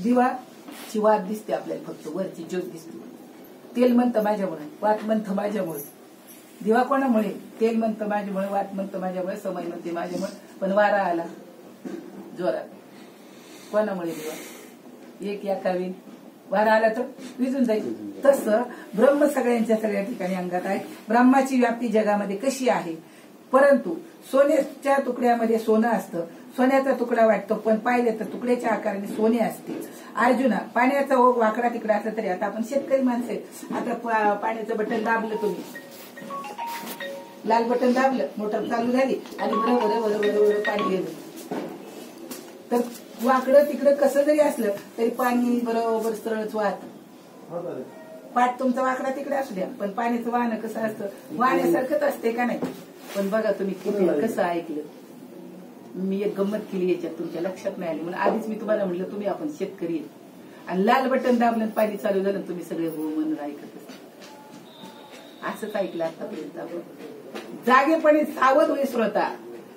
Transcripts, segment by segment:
दिवाची वात दिसते आपल्याला, फक्त वरची ज्योत दिसते. तेल म्हणतं माझ्यामुळे, वात म्हणतं माझ्यामुळे. दिवा कोणामुळे? तेल म्हणतं माझ्यामुळे, वात म्हणतं माझ्यामुळे, समय म्हणते माझ्यामुळे. पण वारा आला जोरात, कोणामुळे? दिवा. एक याकावी वारा आला तर विजून जाईल. तसं ब्रह्म सगळ्यांच्या सगळ्या ठिकाणी अंगात आहे. ब्रह्माची व्याप्ती जगामध्ये कशी आहे? परंतु सोन्याच्या तुकड्यामध्ये सोनं असतं, सोन्याचा तुकडा वाटतो, पण पाहिलं तर तुकड्याच्या आकाराने सोने असते. अर्जुना, पाण्याचा ओघ वाकडा तिकडा असला तरी, आता आपण शेतकरी माणसं आहेत, आता पाण्याचं बटन दाबलं तुम्ही, लाल बटन दाबलं, मोटर चालू झाली आणि बरोबर बरोबर बरोबर पाणी गेलं, तर वाकडं तिकडं कसं जरी असलं तरी पाणी बरोबर सरळच वाहत. पाठ तुमचा वाकडा तिकडे असू द्या, पण पाण्याचं वाहन कसं असतं? वाहण्यासारखंच असते का नाही? पण बघा तुम्ही किती कसं ऐकलं. मी एक गंमत केली याच्यात, तुमच्या लक्षात नाही आली म्हणून आधीच मी तुम्हाला म्हटलं तुम्ही आपण शेतकरी आणि लाल बटन दाबलं पाणी चालू झालं, तुम्ही सगळे हो म्हणून ऐकत असंच ऐकलं आतापर्यंत आपण. जागेपणे सावध होई श्रोता,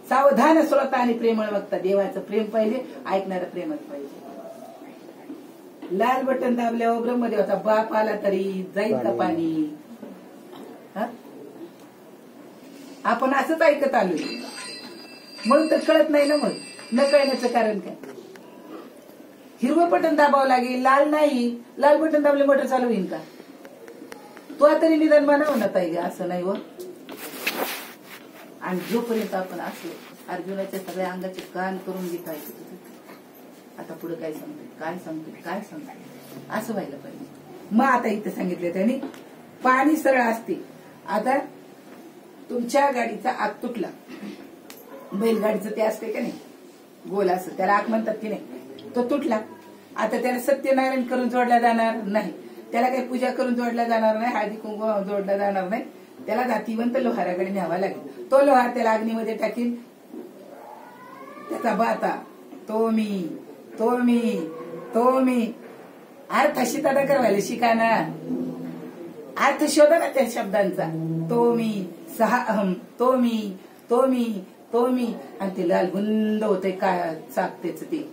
सावधान श्रोता आणि प्रेमळ वक्ता. देवाचं प्रेम पाहिजे, ऐकणारं प्रेमच पाहिजे. लाल बटन दाबल्यावर ब्रह्मदेवाचा बाप आला तरी जाईल का पाणी? आपण असंच ऐकत आलोय म्हणून तर कळत नाही ना. मग न कळण्याचं कारण काय? हिरवं बटन दाबावं लागेल, लाल नाही. लाल बटन दाबले मोटर चालू होईल का? तो तरी निदान बनावं ना ताई, असं नाही हो. आणि जोपर्यंत आपण असो, अर्जुनाच्या सगळ्या अंगाचे कान करून घेत ऐकत होते, आता पुढे काय सांगतोय, काय सांगतोय, काय सांगतोय, असं व्हायला पाहिजे. मग आता इथं सांगितलं त्यांनी पाणी सरळ असते. आता तुमच्या गाडीचा आग तुटला, बैलगाडीचं ते असते का नाही गोल असं, त्याला आग म्हणतात की नाही, तो तुटला. आता त्याला सत्यनारायण करून जोडला जाणार नाही, त्याला काही पूजा करून जोडला जाणार नाही, हळदी कुंकू जोडला जाणार नाही, त्याला नातिवंत लोहाराकडे न्यावा लागेल. तो लोहार त्याला अग्नीमध्ये टाकील. त्याचा बाता तो मी, तो मी, तो मी, अर्थ शिताडा करवायला शिकाना, अर्थ शोधा ना त्या शब्दांचा. तो मी, सहा अहम, तो मी, तो मी, तो मी. आणि ते लालबुंद होते काय चाकतेच ते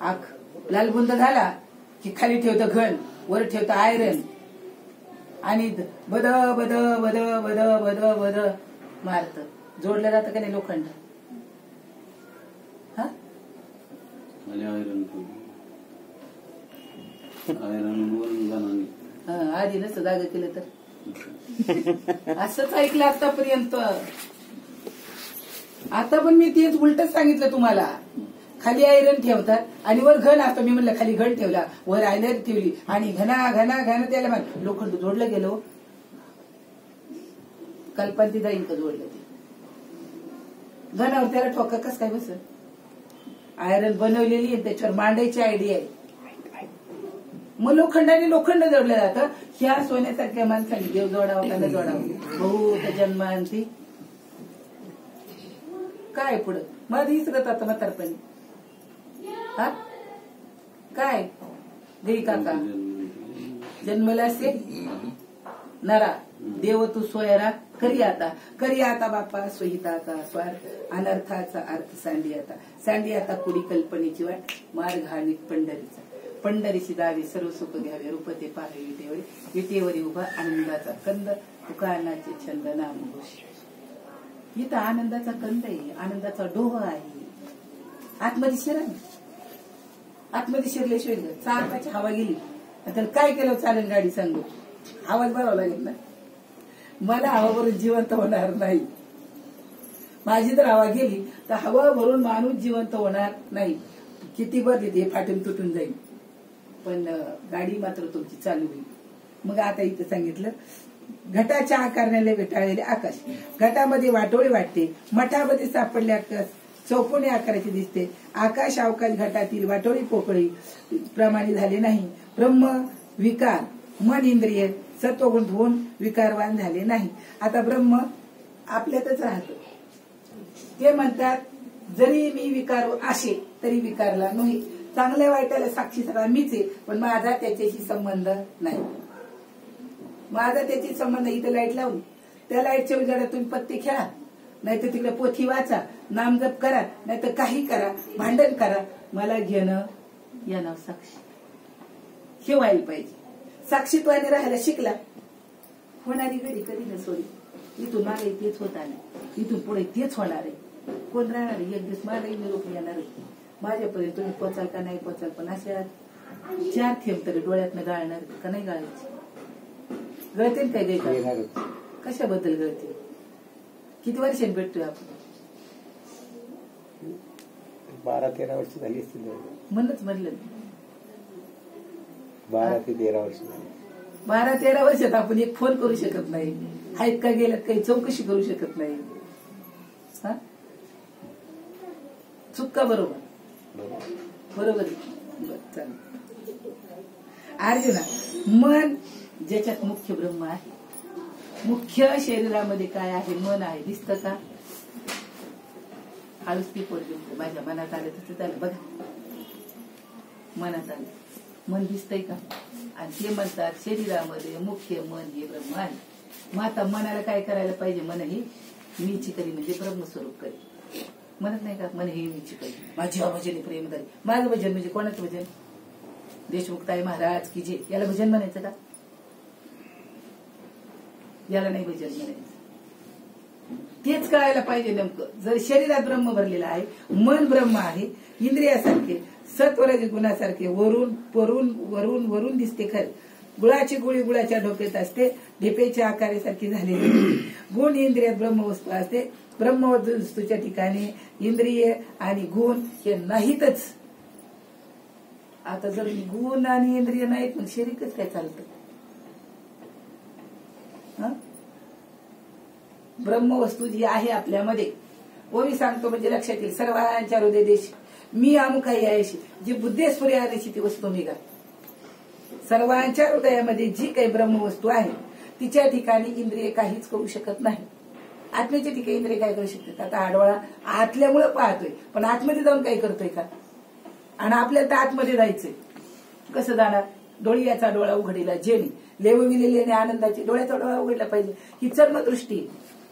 आख लालबुंद झाला की खाली ठेवतं घन, वर ठेवतं आयरन आणि बद बद बद बद बद बद मारत. जोडलं जातं का नाही लोखंड? आधी नसतं जागा केलं तर. असंच ऐकलं आतापर्यंत. आता पण मी तेच उलटच सांगितलं तुम्हाला. खाली आयरन ठेवतात आणि वर घन असतो. मी म्हणलं खाली घन ठेवला, वर आयरन ठेवली आणि घना घना घना त्याला म्हण लोखंड जोडलं गेलो. कल्पना जाईन का जोडलं ते घनावर? त्याला ठोका कस काय बस? आयरन बनवलेली आहे, त्याच्यावर मांडायची आयडिया आहे. मग लोखंडाने लोखंड जोडलं जातं. ह्या सोन्यासारख्या माणसाने देव जोडावं का न जोडावं? बहुत जन्मांती काय पुढं मग इसरत आता म्हातारपणी. हा काय देई काका जन्मला से नरा देव तू सोयरा करी आता बापा सोहिता का स्वार्थ अनर्थाचा अर्थ सांडी आता कुडी कल्पनेची वाट मार्ग हा नित पंढरीचा. पंढरीची दावी सर्व सुख घ्यावे रूपते पाहे विटेवरी विटेवरी उभा आनंदाचा कंद तुकानाचे छंद नाम घोष. इथं आनंदाचा कंद आहे, आनंदाचा डोह आहे. आतमध्ये शिरा, आतमध्ये शिरल्याशिवाय चाकाची हवा गेली त्याला काय केलं चालेल गाडी सांगू? आवाज भरावा लागेल ना. मला हवा भरून जिवंत होणार नाही. माझी जर हवा गेली तर हवा भरून माणूस जिवंत होणार नाही. किती बदली ते फाटून तुटून जाईल, पण गाडी मात्र तुमची चालू होईल. मग आता इथं सांगितलं घटाच्या आकारण्याला वेटाळलेले आकाश. घटामध्ये वाटोळी वाटते, मठामध्ये सापडले आकाश चौकोनी आकाराचे दिसते. आकाश अवकाश घटातील वाटोळी पोकळी प्रमाणे झाले नाही. ब्रह्म विकार मन इंद्रिय सत्वगुण धुवून विकारवान झाले नाही. आता ब्रह्म आपल्यातच राहतो. ते म्हणतात जरी मी विकार असे तरी विकारला नाही. चांगल्या वाईटाला साक्षी सगळा मीच आहे, पण माझा त्याच्याशी संबंध नाही. माझा त्याची संबंध इथे लाईट लावून त्या लाईटच्या उजेडात तुम्ही पत्ते खेळा, नाहीतर तिकडे पोथी वाचा, नामजप करा, नाहीतर काही करा, भांडण करा, मला घेणं या नाव साक्षी. हे व्हायला पाहिजे. साक्षीत्वाने राहायला शिकला, होणारी घडी कधी न सोडी. इथून मागे तेच होत आलं, इथून पुढे तेच होणार आहे. कोण राहणार आहे? एक दिवस माझाही निरोप येणार आहे. माझ्यापर्यंत तुम्ही पोचाल का नाही पोचाल, पण अशा 4 थेंब तरी डोळ्यातनं गाळणार का नाही गाळायचे? गळतील काय गळतात? कशाबद्दल गळतील? किती वर्षांनी भेटतोय आपण? 12-13 वर्ष झाली असतील. म्हणूनच म्हणलं 12 ते 13 वर्ष. 12-13 वर्षात आपण एक फोन करू शकत नाही, आहेत का गेल्यात काही चौकशी करू शकत नाही. चूक का? बरोबर बरोबर चालेल. अर्जुना, मन ज्याच्यात मुख्य ब्रह्म आहे, मुख्य शरीरामध्ये काय आहे? मन आहे. दिसतं का? हळूच ती पोरगी माझ्या मनात आलं तर झालं. बघा, मनात आलं, मन दिसतंय का? आणि ते म्हणतात शरीरामध्ये मुख्य मन हे ब्रह्म आहे. मग आता मनाला काय करायला पाहिजे? मन हे मीची करी म्हणजे ब्रह्मस्वरूप करी. म्हणत नाही का मन हे मीची करी, माझ्या भजनी प्रेम करी. माझं भजन म्हणजे कोणाचं भजन? देशमुखताई महाराज की जे, याला भजन म्हणायचं का? याला नाही भजन म्हणायचं. तेच कळायला पाहिजे नेमकं. जर शरीरात ब्रह्म भरलेलं आहे, मन ब्रह्म आहे, इंद्रियासारखे सत्वरज गुणासारखे वरून वरून वरून वरून दिसते खरं. गुळाची गोळी गुळाच्या डोक्यात असते, ढेपेच्या आकारासारखी झालेली गुण इंद्रियात ब्रह्मवस्तू असते. ब्रह्मवस्तूच्या ठिकाणी इंद्रिय आणि गुण हे नाहीतच. आता जर गुण आणि इंद्रिय नाहीत, मग शरीरच काय चालतं? ब्रह्मवस्तू जी आहे आपल्यामध्ये, ओवी सांगतो म्हणजे लक्षात येईल. सर्वांच्या हृदय देश मी अमुक आहे जी बुद्धेश्वरी आदेशी ती वस्तू निघा. सर्वांच्या हृदयामध्ये जी काही ब्रह्मवस्तू आहे तिच्या ठिकाणी इंद्रिय काहीच करू शकत नाही. आत्म्याच्या ठिकाणी इंद्रिय काय करू शकतात? आता आडोळा आतल्यामुळे पाहतोय, पण आतमध्ये जाऊन काय करतोय का? आणि आपल्याला तर आतमध्ये जायचंय. कसं जाणार? डोळ्याचा डोळा उघडीला जेणे लेवविलेले आनंदाची. डोळ्याचा डोळा उघडला पाहिजे. ही चर्मदृष्टी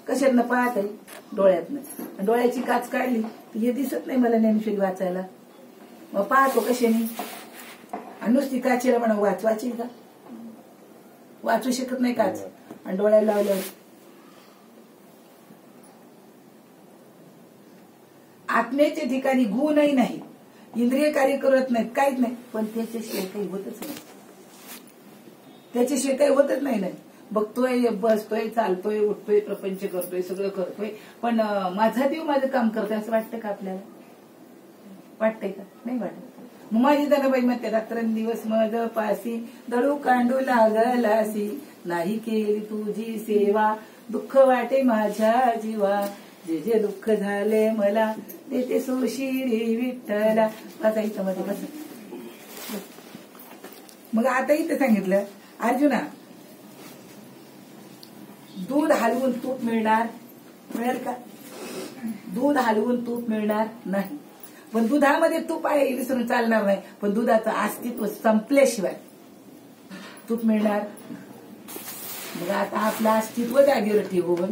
कशातनं पाहत आहे? डोळ्यातनं. डोळ्याची काच काढली तर हे दिसत नाही मला ज्ञानेश्वरी वाचायला. मग पाहतो कशाने? आणि नुसती काचेला म्हणा वाचील का? वाचू शकत नाही काच. आणि डोळ्याला लावल्यावर आत्म्याच्या ठिकाणी गुणही नाही, इंद्रिय कार्य करत नाहीत, काहीच नाही. पण त्याच्याशिवाय काही होतच नाही. त्याच्याशिवाय काही होतच नाही. बघतोय, बसतोय, चालतोय, उठतोय, प्रपंच करतोय, सगळं करतोय, पण माझा देव माझं काम करतोय असं वाटतं का आपल्याला? वाटतंय का? नाही वाटत. मग माझी धनबाई म्हणते रात्रंदिवस मज पासी दळू कांडू लागलासी. नाही केली तुझी सेवा दुःख वाटे माझ्या जीवा. जे जे दुःख झाले मला ते सोशिरी विठ्ठला. बसा इथं मध्ये बस. मग आता इथं सांगितलं अर्जुना, दूध हलवून तूप मिळेल का? दूध हलवून तूप मिळणार नाही. पण दुधामध्ये तूप आहे विसरून चालणार नाही. पण दुधाचं अस्तित्व संपल्याशिवाय तूप मिळणार. मग आता आपलं अस्तित्व जागेवर ठेवून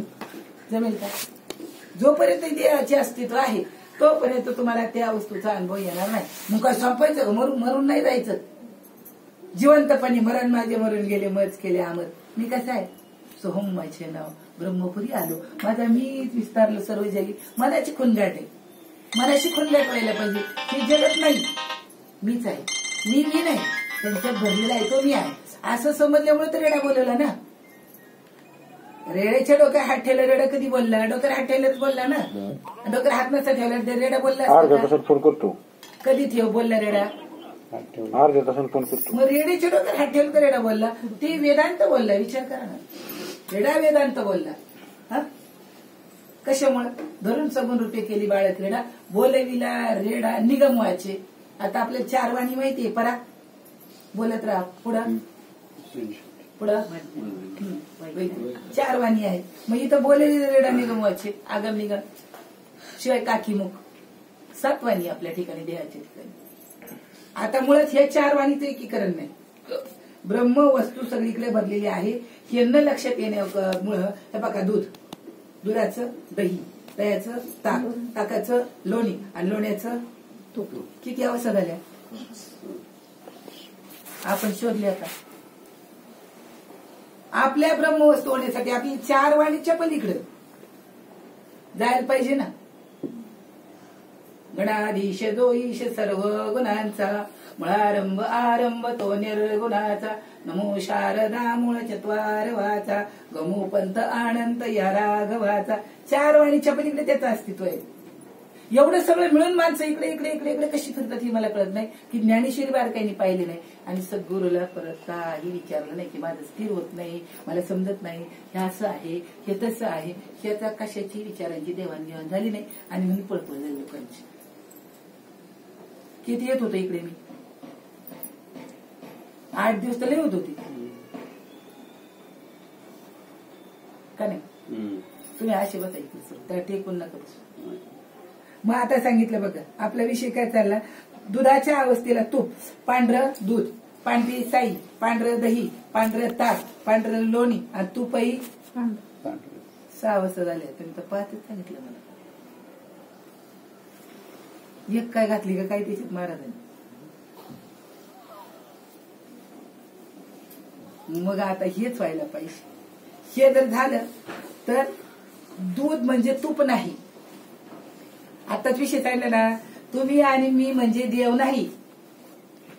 जमेल का? जोपर्यंत देहाचे अस्तित्व आहे तोपर्यंत तुम्हाला त्या वस्तूचा अनुभव येणार नाही. मग काय संपायचं? मरून नाही जायचं. जिवंतपणे मरण माझे मरून गेले मज केले अमर. मी कसं आहे? सोहम माझे नाव ब्रह्मपुरी आलो. माझा मी विस्तारलं सर्व जगी. मनाची खुणगाट आहे. मनाची खुणगाट व्हायला पाहिजे. हे जगत नाही, मीच आहे. मी नाही, त्यांच्यात भरलेला आहे तो मी आहे असं समजल्यामुळे तर रेडा बोलवला ना. रेड्याच्या डोक्यात हात ठेवला. रेडा कधी बोलला? डोक्यात हात ठेवल्याच बोलला ना. डोक्यात हात नसता ठेवला रेडा बोलला. फोन करतो कधी ठेव बोलला रेडा? फोन करतो. मग रेड्याच्या डोक्यात हात ठेवला तर रेडा बोलला. ते वेदांत बोलला. विचार करा ना. रेडा वेदांत बोलला. कशामुळे? धरून सबून रुपये केली बाळ क्रीडा. बोलविला रेडा निगम व्हायचे. आता आपल्याला 4 वाणी माहितीये. परा बोलत राहा. पुढं 4 वाणी आहे. मग इथं बोललेली रेडा निगम व्हायचे. आगम निगम शिवाय काकीमुख 7 वाणी आपल्या ठिकाणी देहाच्या ठिकाणी. आता मुळात ह्या 4 वाणीचं एकीकरण नाही. ब्रह्म वस्तू सगळीकडे भरलेली आहे. हे न लक्षात येण्यामुळं हे बघा, दुधाचं दही, दह्याचं ताक, ताकाचं लोणी आणि लोण्याचं तूप. किती अवस्था झाल्या? आपण शोधले आता आपल्या ब्रह्मवस्तू होण्यासाठी आपली 4 वाणीच्या पलीकडे जायला पाहिजे ना. गणाधीश जो ईश सर्व गुणांचा मुळारंभ आरंभ तो निर्गुणाचा नमो शारदा मूळ चत्वार वाचा गमो पंथ आनंद या राघवाचा. 4 वाणीच्या पलीकडे त्याचं अस्तित्व आहे. एवढं सगळं मिळून माणसं इकडे इकडे इकडे इकडे कशी फिरतात ही मला कळत नाही. की ज्ञानेश्वरी बारकाईने पाहिले नाही आणि सद्गुरूला परत काही विचारलं नाही की माझं स्थिर होत नाही, मला समजत नाही, हे असं आहे, हे तसं आहे, ह्याचा कशाची विचारांची देवाणघेवाण झाली नाही आणि मी पळपळ झाली लोकांची. किती येत होतं इकडे मी 8 दिवस तर होत होती का नाही. तुम्ही असे बसायचे त्या टेकून नका बसू. मग आता सांगितलं बघा आपला विषय काय चालला. दुधाच्या अवस्थेला तूप, पांढरं दूध, पांढरी साई, पांढरं दही, पांढरं ताक, पांढरं लोणी आणि तूपही 6 वाजता झाले. तुम्ही तर 5च सांगितलं मला. एक काय घातली का काय त्याच्यात महाराजांनी. मग आता हेच व्हायला पाहिजे. हे जर झालं तर दूध म्हणजे तूप नाही. आताच विषय सांगितलं ना. तुम्ही आणि मी म्हणजे देव नाही,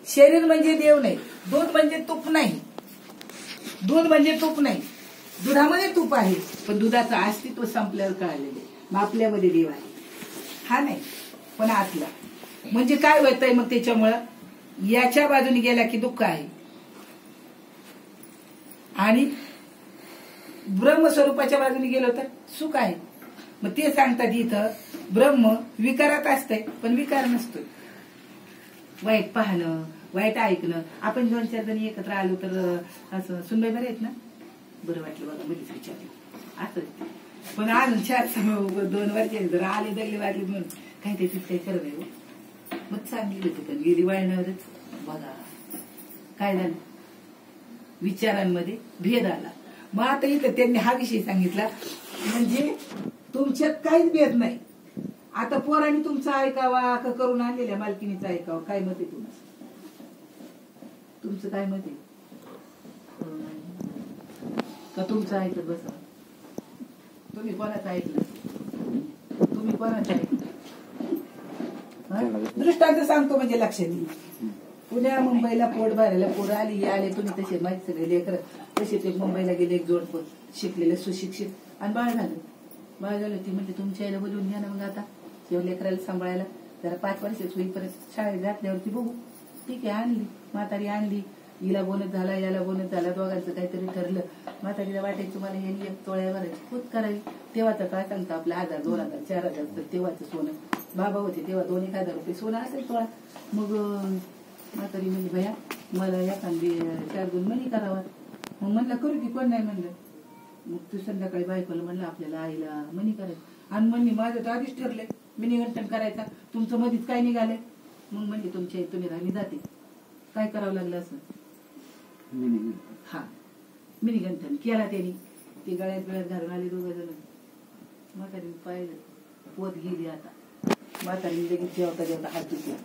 शरीर म्हणजे देव नाही, दूध म्हणजे तूप नाही. दूध म्हणजे तूप नाही. दुधामध्ये तूप आहे पण दुधाचं अस्तित्व संपल्यावर कळालेलं आहे. मग आपल्यामध्ये देव आहे हा नाही पण आतला. म्हणजे काय होतंय मग त्याच्यामुळं याच्या बाजूने गेला की दुःख आहे आणि ब्रह्मस्वरूपाच्या बाजूने गेलो तर सुख आहे. मग ते सांगतात इथं ब्रह्म विकारात असतंय पण विकार नसतोय. वाईट पाहणं, वाईट ऐकणं. आपण 2-4 जणी एकत्र आलो तर असं सुनबाई बरे आहेत ना, बरं वाटलं बघा मध्येच विचारलं असं. पण अजून 4-2 वर्षांनी जर आले दगले वागले म्हणून काही त्याच्यात काही खरं नाही. मग चांगली होती पण गेली वाळण्यावरच. बघा काय झालं, विचारांमध्ये भेद आला. मग आता इथं त्यांनी हा विषय सांगितला म्हणजे तुमच्यात काहीच भेद नाही. आता पोरांनी तुमचं ऐकावा का करून आणलेल्या मालकीनीचं ऐकावं, काय मत आहे तुम्हाला? तुमचं काय मत आहे? का तुमचं ऐकत बसा? तुम्ही कोणाचं ऐकलं? तुम्ही कोणाचं ऐकलं? दृष्टांत सांगतो म्हणजे लक्षात येईल. पुण्या मुंबईला पोट भरायला पोरं आली आले तुम्ही तसे माहिती सगळे लेकर तसेच. एक मुंबईला गेले एक जोडपं शिकलेलं सुशिक्षित आणि बाळ झालं. बाळ झालं ती म्हणजे तुमच्या आईला बोलवून घ्या ना मग आता जेव्हा लेकराला सांभाळायला जरा 5 वर्षाच होईपर्यंत शाळेत घातल्यावरती बघू. ठीक आहे आणली म्हातारी आणली. हिला बोनत झाला याला बोनत झाला दोघांचं काहीतरी ठरलं. म्हातारीला वाटायचं मला हे 1 तोळ्या भरायची खूप करावी. तेव्हाचं काय सांगतं आपल्या 1000 2000 4000 तेव्हाचं सोनं. बाबा होते तेव्हा 2-1 हजार रुपये सोनं असेल तोळा. मग म्हातारी म्हणजे भया मला एखादी 4-2 मनी करावा. मग म्हणलं करू की कोण नाही म्हणलं. मग तू संध्याकाळी बायकोला म्हणलं आपल्याला आईला मनी करायचं. आणि म्हणली माझं तर आधीच ठरलंय मिनीगंठन करायचा. तुमचं मधीच काय निघालंय? मग म्हणली तुमच्या तुम्ही राहिली जाते. काय करावं लागलं असं? हा मिनीगंठन केला त्यांनी. ते गळ्यात घालून आले 2 जण. म्हातारीने पाहिलं पोत गेली. आता म्हातारीने लगेच जेवता हात धुतला.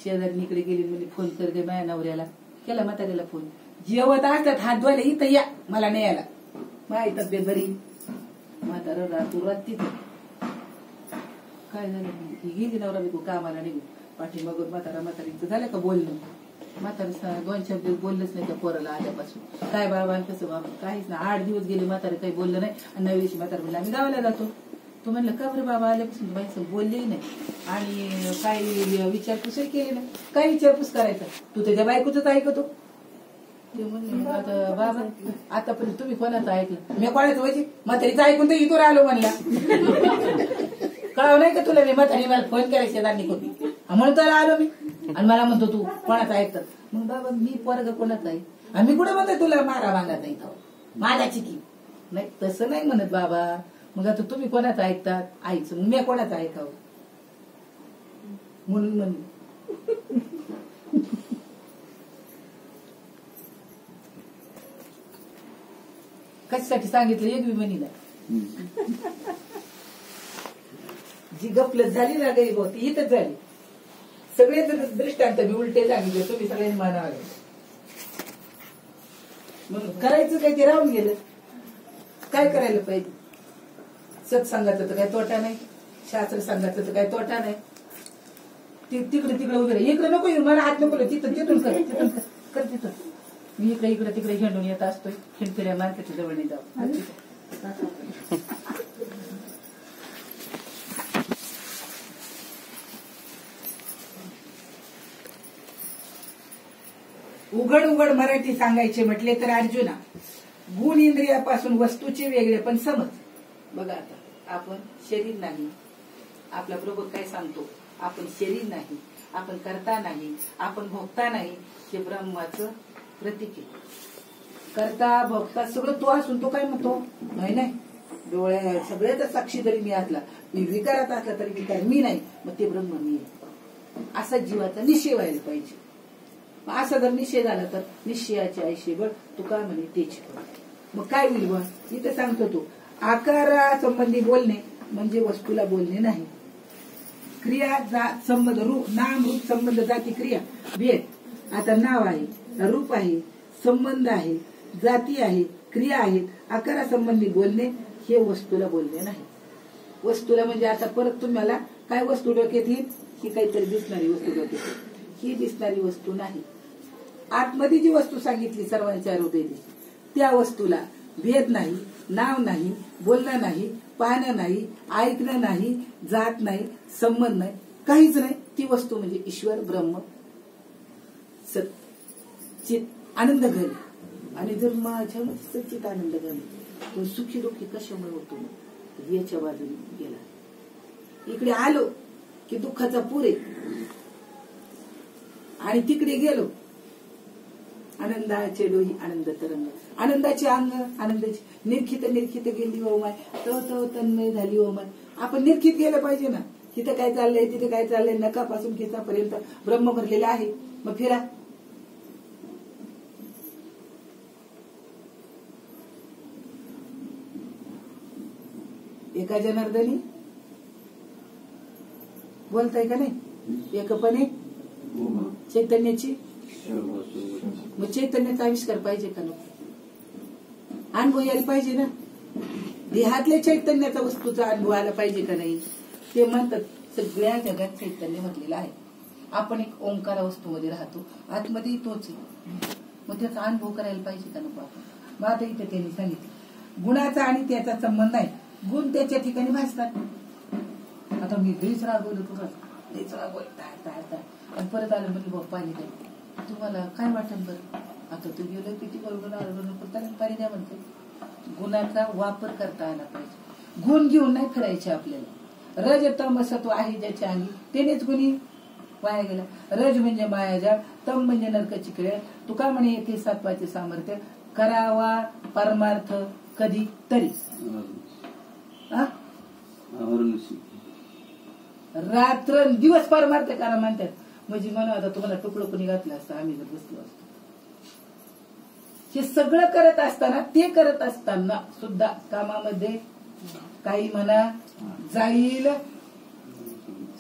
शेजारी इकडे गेली म्हणजे फोन कर दे माझ्या नवऱ्याला. केला म्हातारीला फोन. जेवत असतात हात धुवायला इथं या मला नाही यायला माझी तब्येत बरी. म्हातारा रातोरात तिथं काय झालं गेली नवरा बिकू कामाला निघून. पाठीमागून म्हातारीचं झालं का बोलणं. म्हातारी 2-4 दिवस बोललंच नाही त्या पोराला आल्यापासून. काय बाबा कसं बाबा काहीच ना. 8 दिवस गेले म्हातारे काही बोललं नाही. आणि 9व्या दिवशी म्हातारा म्हणलं आम्ही गावाला जातो. तो म्हणलं का बरं बाबा आल्यापासून बाईचं बोललेही नाही आणि काही विचारपूसही केली नाही. काय विचारपूस करायचा तू त्याच्या बायकोच ऐकतो. ते म्हणले आता बाबा आतापर्यंत तुम्ही कोणाचं ऐकलं? मी कोणाचं व्हायची म्हातारीचं ऐकून तर इथून आलो म्हणला. कळावं नाही का तुला? मी म्हातारी मला फोन केला शेजारनी कोणी म्हणून तर आलो मी. आणि मला म्हणतो तू कोणाचं ऐकतात? मग बाबा मी पोरग कोणाचं आहे आणि मी कुठे म्हणतोय तुला मारा मागायचा इथं माझ्याची की नाही तसं नाही म्हणत बाबा. मग आता तुम्ही कोणाचं ऐकतात? आईचं. मग मी कोणाचं ऐकावं म्हणून म्हणून कशासाठी सांगितलं एक विमानी नाही. जी गपलत झाली ना गरीब होती इथंच झाली. सगळे दृष्टांत मी उलटे सांगितले, तुम्ही सगळ्यांनी मानावे. मग करायचं काय ते राहून गेलं. काय करायला पाहिजे? सत्संगाचा तर काही तोटा नाही, शास्त्र संघाचा तर काही तोटा नाही. तिकडे उभे राहा. इकडे नको येऊ, मला हात नको तिथून कर तिथून. मी इकडे तिकडे हिंडून येत असतोय. खिडकिड्या मार्केटच्या जवळ नाही जाऊ. उघड मराठी सांगायचे म्हटले तर अर्जुना, गुण इंद्रियापासून वस्तूचे वेगळे पण समज. बघा आता आपण शरीर नाही, आपला प्रभू काय सांगतो, आपण शरीर नाही, आपण करता नाही, आपण भोगता नाही. हे ब्रह्माचं प्रतीक आहे. करता भोगता सगळं तो असून तो काय म्हणतो, नाही डोळ्या सगळ्याचा साक्षी जरी मी असला, मी विकारात असला तरी विकार मी नाही, मग ते ब्रह्म मी आहे. असा जीवाचा निश्चय व्हायला पाहिजे. असा जर निश्चय झाला तर निश्चयाचे आयशे बळ तू काय म्हणे तेच. मग काय होईल बा, इथे सांगतो तो आकारा संबंधी बोलणे म्हणजे वस्तूला बोलणे नाही. क्रिया संबंध नाम रूप संबंध जाती क्रिया भेद. आता नाव आहे, रूप आहे, संबंध आहे, जाती आहे, क्रिया आहेत. आकारा संबंधी बोलणे हे वस्तूला बोलणे नाही. वस्तूला म्हणजे आता परत तुम्हाला काय वस्तू डोक्यात येईल, ही काहीतरी दिसणारी वस्तू डोक्यात येईल. ही दिसणारी वस्तू नाही. आतमध्ये जी वस्तू सांगितली सर्वांच्या हृदयात त्या वस्तूला भेद नाही, नाव नाही, बोलणं नाही, पाहणं नाही, ऐकणं नाही, जात नाही, संबंध नाही, काहीच नाही. ती वस्तू म्हणजे ईश्वर ब्रह्म सच्चित आनंद घन. आणि जर माझ्यामध्ये सच्चित आनंद घन तो सुखी दुःखी कशामुळे होतो, याच्या बाजूने गेला. इकडे आलो की दुःखाचा पूर आहे आणि तिकडे गेलो आनंदाचे डोही आनंद तरंग. आनंदाचे अंग आनंदाची निरखित गेली हो माय, तो तन्मय झाली हो माय. आपण निरखित गेलं पाहिजे ना, तिथं काय चाललंय तिथे काय चाललंय, नकापासून खिचापर्यंत ब्रह्म भरलेला आहे. मग फिरा. एका जनार्दनी बोलताय का नाही, एकपणे चैतन्याची. मग चैतन्याचा आविष्कार पाहिजे का नको, अनुभव यायला पाहिजे ना. देहातल्या चैतन्याचा वस्तूचा अनुभव आला पाहिजे का नाही. ते म्हणतात सगळ्या जगात चैतन्य म्हटलेलं आहे. आपण एक ओंकार वस्तूमध्ये राहतो, आतमध्ये तोच आहे. मग त्याचा अनुभव करायला पाहिजे का नको आपण. मग आता इथे त्यांनी सांगितलं गुणाचा आणि त्याचा संबंध आहे. गुण त्याच्या ठिकाणी भासतात. आता मी लईच रागवलं तुला, लईच रागवलं आणि परत आलं म्हणजे बाबा पाणी द्या. तुम्हाला काय वाटेल बरं, आता तू गेलो किती बरोबर पाणी द्या म्हणते. गुणाचा वापर करता आला पाहिजे. गुण घेऊन नाही फिरायचे आपल्याला. रज तम सत्व आहे ज्याच्या अंगी त्यानेच गुणी वाया गेला. रज म्हणजे मायाजाळ, तम म्हणजे नरकाची क्रिया. तुका म्हणे येथे सत्वाचे सामर्थ्य करावा परमार्थ कधी तरी. रात्र दिवस परमार्थ करा म्हणतात. म्हणजे मला आता तुम्हाला तुकडं कोणी घातलं असतं, आम्ही जर बसलो असतो. हे सगळं करत असताना, ते करत असताना सुद्धा कामामध्ये काही म्हणा जाईल,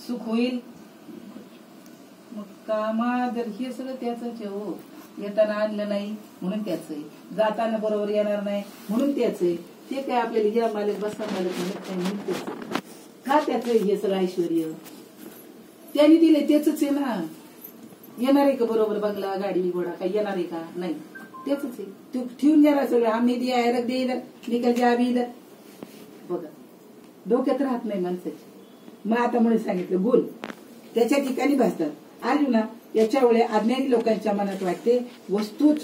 सुख होईल. मग कामा जर हे सगळं त्याच आहे हो. येताना आणलं नाही म्हणून त्याच आहे, जाताना बरोबर येणार नाही म्हणून त्याच आहे. ते काय आपल्याला या मालक बसा मालक म्हणत नाही म्हणून त्याच आहे. का त्याच हे सगळं ऐश्वर्य त्यांनी दिले तेच आहे ना. येणार आहे का बरोबर बंगला गाडी घोडा काही येणार आहे का, नाही. तेच आहे. तू ठेवून गेला सगळं. आम्ही दिया है रख दे इधर, निकल जा अभी इधर. बघा डोक्यात राहत नाही माणसाची. मग आता म्हणून सांगितलं गुण त्याच्या ठिकाणी भासतात. अर्जुना याच्यामुळे अज्ञानी लोकांच्या मनात वाटते वस्तूच